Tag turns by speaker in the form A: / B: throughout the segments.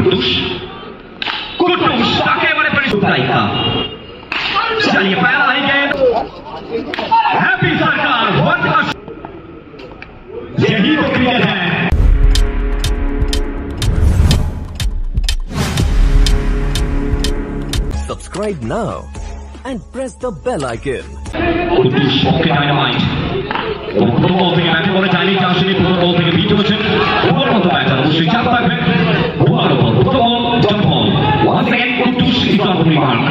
A: कुटुस ताके वाले परिशुद्धाई का चलिए पहला ही गेंद हैप्पी सरकार यही तो क्रिकेट है।
B: Subscribe now and press the bell icon.
A: कुटुस ओके डायनामाइट প্রথম বল থেকে ব্যাটে বলে চাইনি চাষিনী প্রথম বল থেকে বিট হচ্ছেন ওভার মতো ব্যাটার অবশ্যই চাপ থাকবে ওভার বল প্রথম বল জম্প বল ওয়ান্স अगेन কুটুস ইজ অন দ্য মার্ক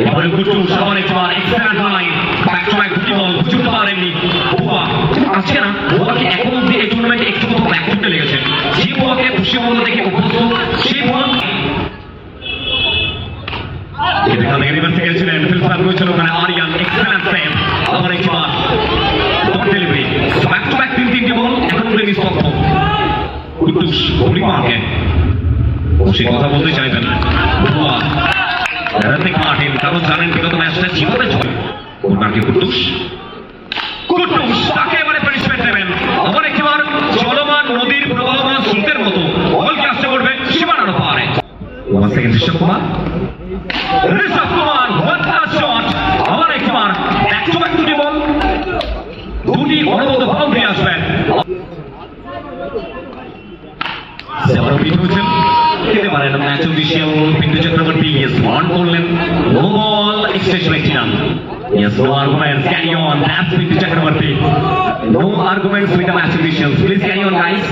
A: এবারে কুটুস আবার একবার extra line back to back দুটি বল বুঝতে পারেননি ওয়া আজকে না ওকে এখন অবধি এই টুর্নামেন্টে একটু তো ব্যাক ফুটে লেগেছে যে ওকে পশ্চিমবঙ্গ থেকে অভ্যস্ত সেই বল এখানে রিভার্স খেলছিলেন ফিল্ডার রয়েছিল ওখানে আরিয়ান এক্সেলেন্ট সেভ আবার একবার dot delivery back to back তিনটি বল এখন প্লেন স্টপ কুটুস বোলিং মার্কে সে কথা বলতে চাইবেন ঋতিক মার্টিন কারণ জানেন বিগত ম্যাচটা জীবনে চলে ওনাকে কুটুস তাকে এবারে পানিশমেন্ট দেবেন আবার একবার চলমান নদীর প্রবাহমান স্রোতের মতো বলকে আসতে করবে সীমানার পারে one second Rishabh Kumar what a shot আবার একবার ব্যাক টু ব্যাক দুটি বল দুটি অনবদ্য বাউন্ডারি আসবেন সেবার বিট হচ্ছেন খেতে পারেন match official Pintu Chakraborty yes one করলেন নো বল এক্সটেনশন একটি run Yes, no arguments, carry on, that's Pintu Chakraborty. No arguments with the match officials. Please carry on, guys.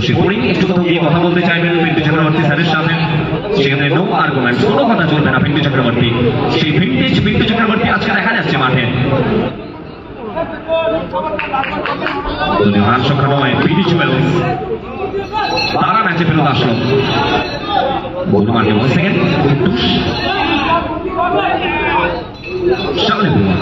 A: Shivpuri একটু কথা গিয়ে কথা বলতে চাইবেন পিন্টু চক্রবর্তী স্যারের সাথে সেখানে নো আর্গুমেন্টস কোনো কথা চলবে না পিন্টু চক্রবর্তী সেই ভিন্টেজ পিন্টু চক্রবর্তী আজকে দেখা যাচ্ছে মাঠে রান সংখ্যা নয় বিডি জুয়েলস তারা ম্যাচে ফেরত আসলো বলতে মাঠে 1 সেকেন্ড সামনে বুয়া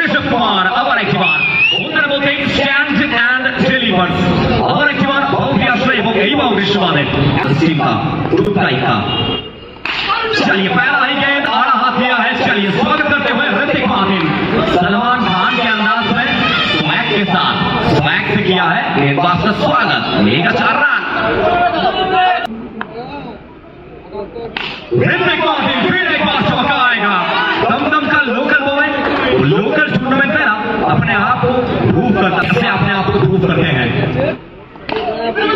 A: ঋষভ কুমার আবার একবার ওনারা বলতে স্ট্যান্ড অ্যান্ড ডেলিভার আবার একবার বাউন্ডারি আসবে এবং এই বাউন্ডারির সমানে सीमा टुकड़ाई का चलिए पहला ही गेंद आड़ा हाथ लिया है चलिए स्वागत करते हुए ऋतिक मार्टिन सलमान खान के अंदाज में स्वैग के साथ स्वैग से किया है गेंदबाज का स्वागत लेगा 4 रन ऋतिक मार्टिन फिर एक बार चमकाएगा दमदम का लोकल बॉय लोकल टूर्नामेंट में ना अपने आप को प्रूव करते हैं अपने आप को प्रूव करते हैं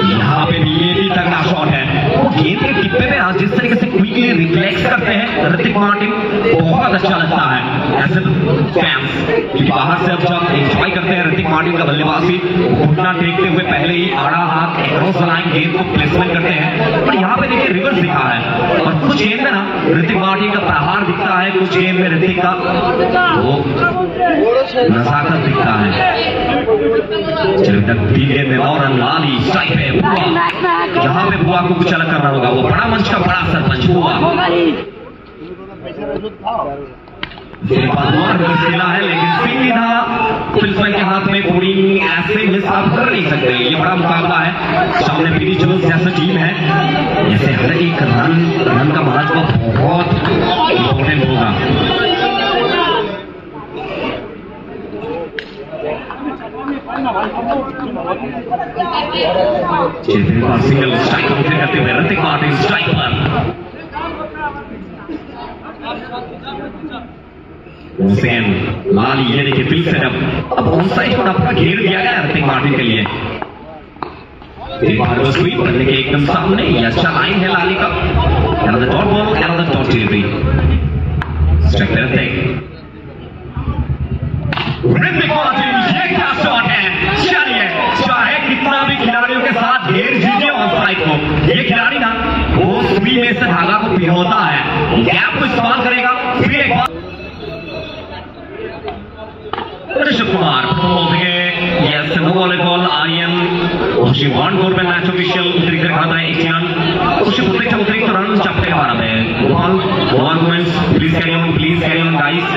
A: यहाँ पे भी ये भी तगड़ा शॉट है वो गेंद के टिप्पे में आज जिस तरीके से क्विकली रिफ्लेक्स करते हैं ऋतिक मार्टिन बहुत अच्छा लगता है ऐसे फैंस क्योंकि बाहर से अब जब एंजॉय करते हैं ऋतिक मार्टिन का बल्लेबाजी घुटना टेकते हुए पहले ही आड़ा हाथ क्रॉस लाइन गेंद को प्लेसमेंट करते हैं पर यहाँ पे देखिए रिवर्स दिखा है और कुछ गेंद में ना ऋतिक मार्टिन का प्रहार दिखता है कुछ गेंद में ऋतिक का वो नजाकत दिखता है चलो तक 3 गेंद में और लाली जहां पे बुआ को कुछ अलग करना होगा वो बड़ा मंच का बड़ा सरपंच हुआ खेला है लेकिन सीधा फिल्सन के हाथ में पूरी ऐसे मिस आप कर नहीं सकते ये बड़ा मुकाबला है सामने पीडी जुलूस जैसा टीम है जैसे हर एक रन का महत्व बहुत इंपॉर्टेंट होगा सिंगल स्ट्राइक करते हुए ऋतिक मार्टिन स्ट्राइक पर हुसैन लाली ये देखिए फिल सेटअप अब ऑन साइड को अपना घेर दिया गया ऋतिक मार्टिन के लिए स्वीप करने के एकदम सामने ये अच्छा लाइन है लाली का another dot ball another dot delivery strike Hrithik Martin ये क्या शॉट है चलिए चाहे कितना भी खिलाड़ियों के साथ घेर दीजिए ऑन साइड को ये खिलाड़ी ना वो सुई में से धागा को पिरोता है गैप को इस्तेमाल करेगा फिर एक बार ঋষভ কুমার প্রথম বল থেকে ইয়েস নো বলে বল আরিয়ান অবশ্যই ওয়ান করবেন ম্যাচ অফিশিয়াল ক্রিকেট খাতায় 1 রান অবশ্যই প্রত্যেকটা অতিরিক্ত রান চাপ থেকে বাড়াবে ball arguments please carry on guys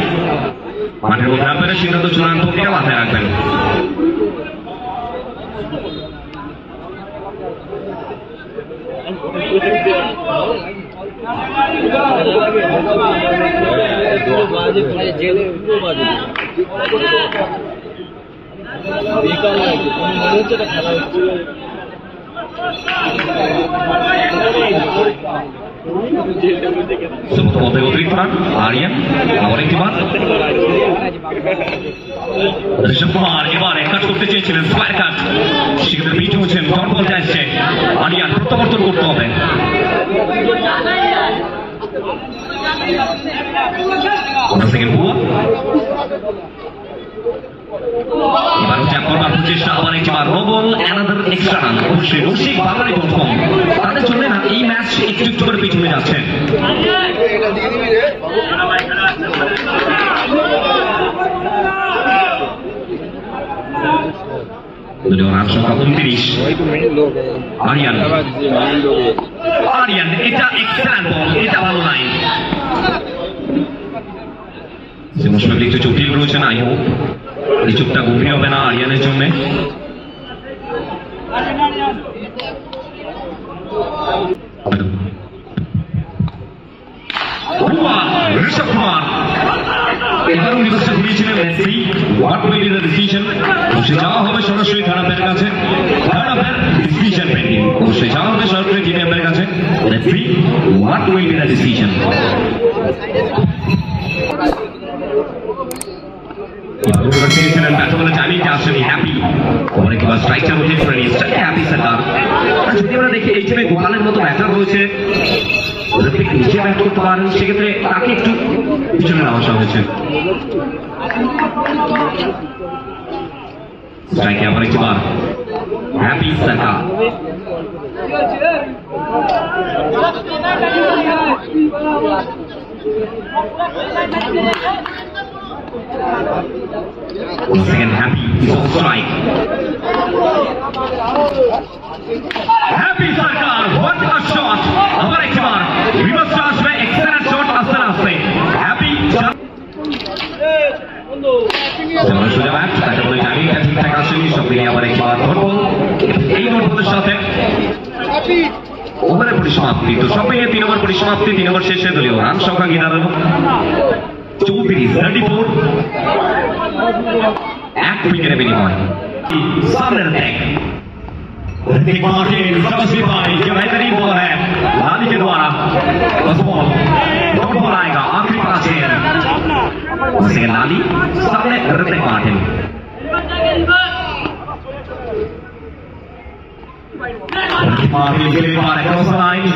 A: মাঠের মধ্যে আপনারা সিদ্ধান্ত চূড়ান্ত এটা মাথায় রাখবেন जेल Sebut mode Utrikman, Aryan, और एक बार ऋषभ कुमार के बारे কাট করতে চেয়েছিলেন স্কয়ার কাট সেখানে বিট হচ্ছেন ডট বল যাচ্ছে আরিয়ান প্রত্যাবর্তন করতে হবে ওটা সেকেন্ড বুয়া এবার চ্যাপ করবার চেষ্টা আবার একবার নোবল অ্যানাদার এক্সট্রা রান অবশ্যই রসিক বাঙালি.com তাদের জন্য না এই ম্যাচ একটু একটু করে পিছনে যাচ্ছে রান সংখ্যা 29 আরিয়ান এটা এক্সেলেন্ট বল এটা ভালো লাইন ইমোশনালি একটু জটিল রয়েছে না আইও এই চুপটা গভীর হবে না আরিয়ানের জন্য ঋষভ কুমার এবারও নির্বাচন ঘুরিয়েছিলেন Messi what will be the decision অবশ্যই যাওয়া হবে সরাসরি থার্ড কাছে থার্ড আম্পায়ার ডিসিশন পেন্ডিং অবশ্যই যাওয়া হবে সরাসরি টিম আম্পায়ারের কাছে মেসি what will be the decision ব্যাটসম্যানের টাইমিংটা আসলে হ্যাপি অনেক বার স্ট্রাইকটা রোটেট করে নিয়ে স্ট্রাইকে হ্যাপি সার্কার যদি আমরা দেখি এই টিমে গোপালের মতো ব্যাটার রয়েছে নিচে ব্যাট করতে পারেন সেক্ষেত্রে তাকে একটু পিছনে নামানো হয়েছে স্ট্রাইকে আবার একবার happy সার্কার Once again, Happy is on strike. Happy Sarkar, what a shot! Abar ek baar, reverse charge mein excellent shot astar aste. Happy. যেমন সোজা ব্যাট তাকে বলে জানি ঠিকঠাক আসেনি সব মিলিয়ে আবার একবার ধরবো এই ধরবলের সাথে ওভারের পরিসমাপ্তি তো সব মিলিয়ে 3 ওভার পরিসমাপ্তি 3 ওভার শেষে দলীয় রান সংখ্যা কি দাঁড়ালো 34 এক উইকেটে বিনিময় सामने रहे ऋतिक मार्टिन समझ पाए ये बेहतरीन बॉल है लाली के द्वारा बस बॉल डॉट बॉल आएगा आखिरी पास है लाली सामने ऋतिक मार्टिन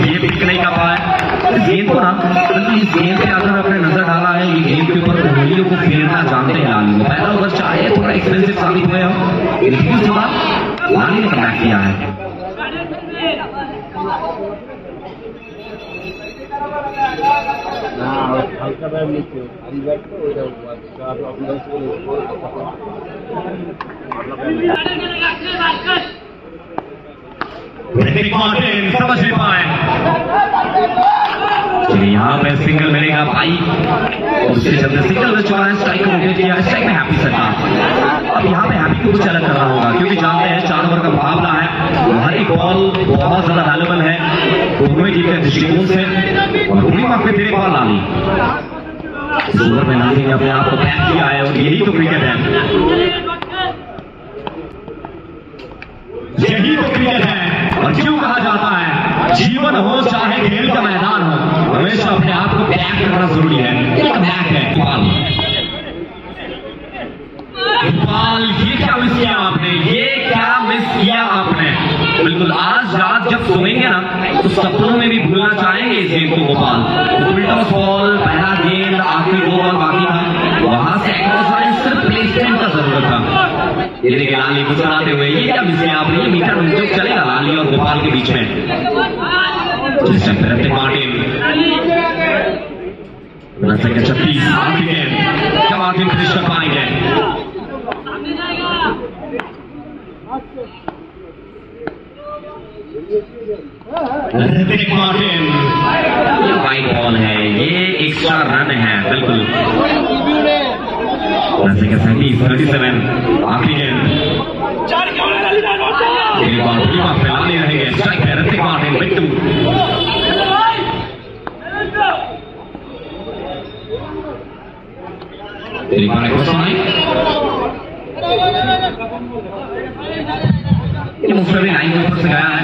A: ये पिक नहीं कर पाया इस गेंद को ना इस गेंद पे अगर आपने नजर डाला है ये गेंद के ऊपर उंगलियों को फेरना जानते हैं लाली पहला ओवर चाहे थोड़ा एक्सपेंसिव साबित हुए हो लेकिन उसके बाद लाली ने कमबैक किया है ऋतिक मार्टिन समझ नहीं पाए यहाँ पे सिंगल मिलेगा भाई उसके चलते सिंगल में चला है स्ट्राइक को रोटेट किया है स्ट्राइक में हैप्पी सरकार अब यहाँ पे हैप्पी को कुछ अलग करना होगा क्योंकि जानते हैं 4 ओवर का मुकाबला है हर एक बॉल बहुत ज्यादा वैल्यूबल है दोनों ही टीम के दृष्टिकोण से और पूरी मार्क में तेरे बॉल लाली इस ओवर में लाली ने अपने आप को बैक किया है और यही तो क्रिकेट है यही तो क्रिकेट है और क्यों कहा जाता है जीवन हो चाहे खेल का मैदान हो हमेशा अपने आप को बैक करना जरूरी है एक बैक है इकबाल ये क्या मिस किया आपने ये क्या मिस किया आपने बिल्कुल आज रात जब सोएंगे ना तो सपनों में भी भूलना चाहेंगे इस गेंद को गोपाल उल्टा बॉल पहला गेंद आखिरी 2 बॉल बाकी था वहां से सिर्फ प्लेसमेंट का जरूरत था ये देखिए लाली को चलाते हुए ये क्या मिस किया आपने ये मीटर जो चलेगा लाली और गोपाल के बीच में मार्टिन 36 आखिरी गेंद क्या मार्टिन फिनिश कर पाएंगे ऋतिक मार्टिन ये वाइड बॉल है ये एक्स्ट्रा रन है बिल्कुल 37 आखिरी गेंद फैलाने रहेंगे स्ट्राइक है ऋतिक मार्टिन बिट्टू तेरी बार ये मुझसे भी लाइन के ऊपर से गया है।